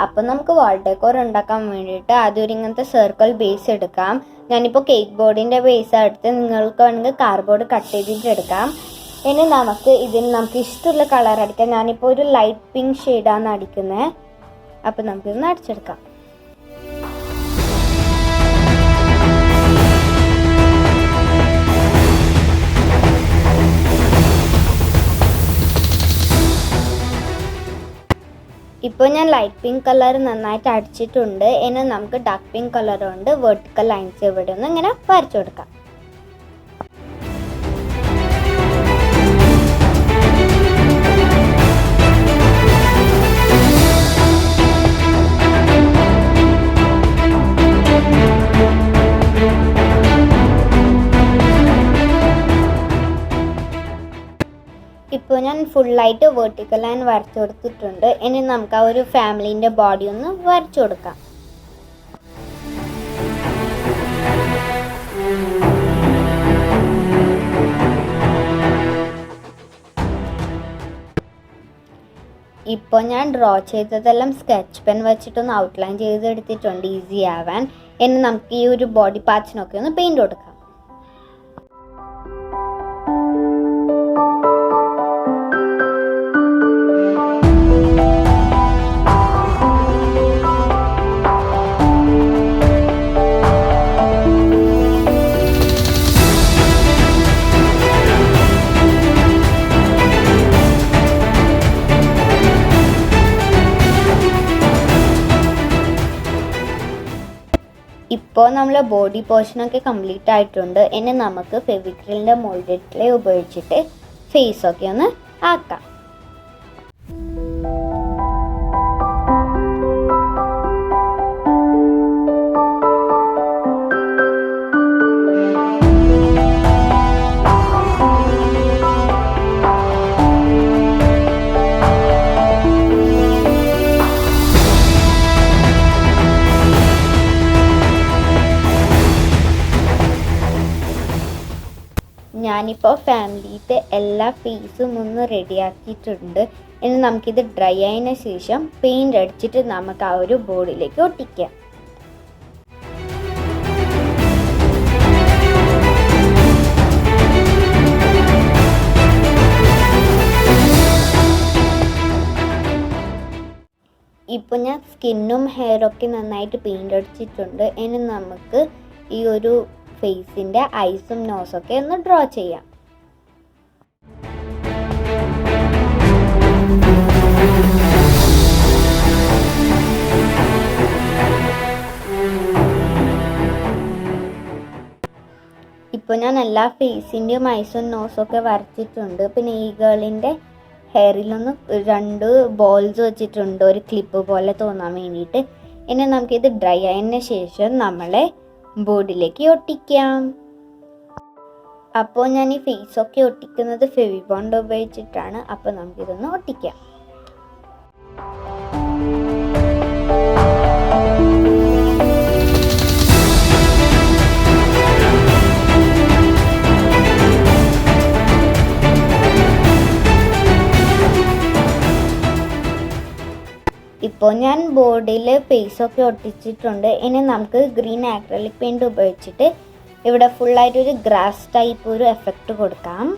അപ്പോൾ നമുക്ക് വാൾ ഡെക്കോർ ഉണ്ടാക്കാൻ വേണ്ടിയിട്ട് ആദ്യം ഇങ്ങനത്തെ സർക്കിൾ ബേസ് എടുക്കാം. ഞാനിപ്പോൾ കേക്ക് ബോർഡിൻ്റെ ബേസാണ് എടുത്ത്, നിങ്ങൾക്ക് വേണമെങ്കിൽ കാർഡ്ബോർഡ് കട്ട് ചെയ്തിട്ട് എടുക്കാം. ഇനി നമുക്ക് ഇഷ്ടമുള്ള കളർ അടിക്കാം. ഞാനിപ്പോൾ ഒരു ലൈറ്റ് പിങ്ക് ഷെയ്ഡാണ് അടിക്കുന്നത്. അപ്പോൾ നമുക്കിതൊന്ന് അടിച്ചെടുക്കാം. ഇപ്പോൾ ഞാൻ ലൈറ്റ് പിങ്ക് കളർ നന്നായിട്ട് അടിച്ചിട്ടുണ്ട്. ഇനി നമുക്ക് ഡാർക്ക് പിങ്ക് കളർ കൊണ്ട് വെർട്ടിക്കൽ ലൈൻസ് ഇവിടെ ഒന്ന് ഇങ്ങനെ വരച്ചു കൊടുക്കാം. ഇപ്പോൾ ഞാൻ ഫുള്ളായിട്ട് വെർട്ടിക്കൽ ലൈൻ വരച്ചു കൊടുത്തിട്ടുണ്ട്. ഇനി നമുക്ക് ആ ഒരു ഫാമിലീൻ്റെ ബോഡി ഒന്ന് വരച്ചു കൊടുക്കാം. ഇപ്പോൾ ഞാൻ ഡ്രോ ചെയ്തതെല്ലാം സ്കെച്ച് പെൻ വെച്ചിട്ടൊന്ന് ഔട്ട്ലൈൻ ചെയ്തെടുത്തിട്ടുണ്ട് ഈസി ആവാൻ. ഇനി നമുക്ക് ഈ ഒരു ബോഡി പാർട്സിനൊക്കെ ഒന്ന് പെയിൻറ് കൊടുക്കാം. ഇപ്പോൾ നമ്മൾ ബോഡി പോർഷനൊക്കെ കംപ്ലീറ്റ് ആയിട്ടുണ്ട്. ഇനി നമുക്ക് ഫെവിക്രിലിൻ്റെ മോൾഡഡ് ക്ലേ ഉപയോഗിച്ചിട്ട് ഫേസൊക്കെ ഒന്ന് ആക്കാം. ഞാനിപ്പോൾ ഫാമിലിയുടെ എല്ലാ ഫേസും ഒന്ന് റെഡിയാക്കിയിട്ടുണ്ട്. ഇനി നമുക്കിത് ഡ്രൈ ആയതിനു ശേഷം പെയിൻ്റ് അടിച്ചിട്ട് നമുക്ക് ആ ഒരു ബോർഡിലേക്ക് ഒട്ടിക്കാം. ഇപ്പോൾ ഞാൻ സ്കിന്നും ഹെയറൊക്കെ നന്നായിട്ട് പെയിൻ്റ് അടിച്ചിട്ടുണ്ട്. ഇനി നമുക്ക് ഈ ഒരു ഫേസിൻ്റെ ഐസും നോസൊക്കെ ഒന്ന് ഡ്രോ ചെയ്യാം. ഇപ്പോൾ ഞാൻ എല്ലാ ഫേസിൻ്റെയും ഐസും നോസൊക്കെ വരച്ചിട്ടുണ്ട്. പിന്നെ ഈ ഗേളിൻ്റെ ഹെയറിലൊന്ന് 2 ബോൾസ് വെച്ചിട്ടുണ്ട്, ഒരു ക്ലിപ്പ് പോലെ തോന്നാൻ വേണ്ടിയിട്ട്. ഇനി നമുക്കിത് ഡ്രൈ ആയതിന് ശേഷം നമ്മളെ ബോർഡിലേക്ക് ഒട്ടിക്കാം. അപ്പോൾ ഞാൻ ഈ ഫേസൊക്കെ ഒട്ടിക്കുന്നത് ഫെവിബോണ്ട് ഉപയോഗിച്ചിട്ടാണ്. അപ്പോൾ നമുക്കിതൊന്ന് ഒട്ടിക്കാം. ഇപ്പോൾ ഞാൻ ബോർഡിൽ ഫേസൊക്കെ ഒട്ടിച്ചിട്ടുണ്ട്. ഇനി നമുക്ക് ഗ്രീൻ ആക്രിലിക് പെയിൻറ് ഉപയോഗിച്ചിട്ട് ഇവിടെ ഫുള്ളായിട്ടൊരു ഗ്രാസ് ടൈപ്പ് ഒരു എഫക്റ്റ് കൊടുക്കാം.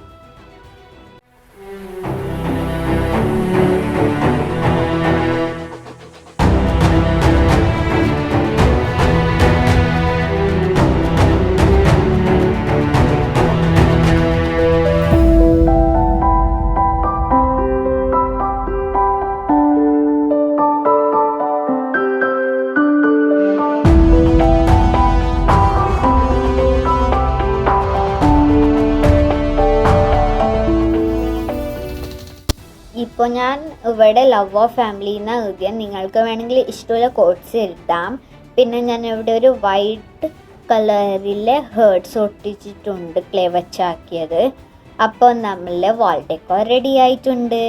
ഇപ്പോൾ ഞാൻ ഇവിടെ ലവ് ഓഫ് ഫാമിലി എന്ന് എഴുതിയാൽ നിങ്ങൾക്ക് വേണമെങ്കിൽ ഇഷ്ടമുള്ള കോട്ട്സ് എഴുതാം. പിന്നെ ഞാൻ ഇവിടെ ഒരു വൈറ്റ് കളറിലെ ഹേർട്സ് ഒട്ടിച്ചിട്ടുണ്ട്, ക്ലേ വെച്ചാക്കിയത്. അപ്പോൾ നമ്മളുടെ വാൾ ഡെക്കോർ റെഡി ആയിട്ടുണ്ട്.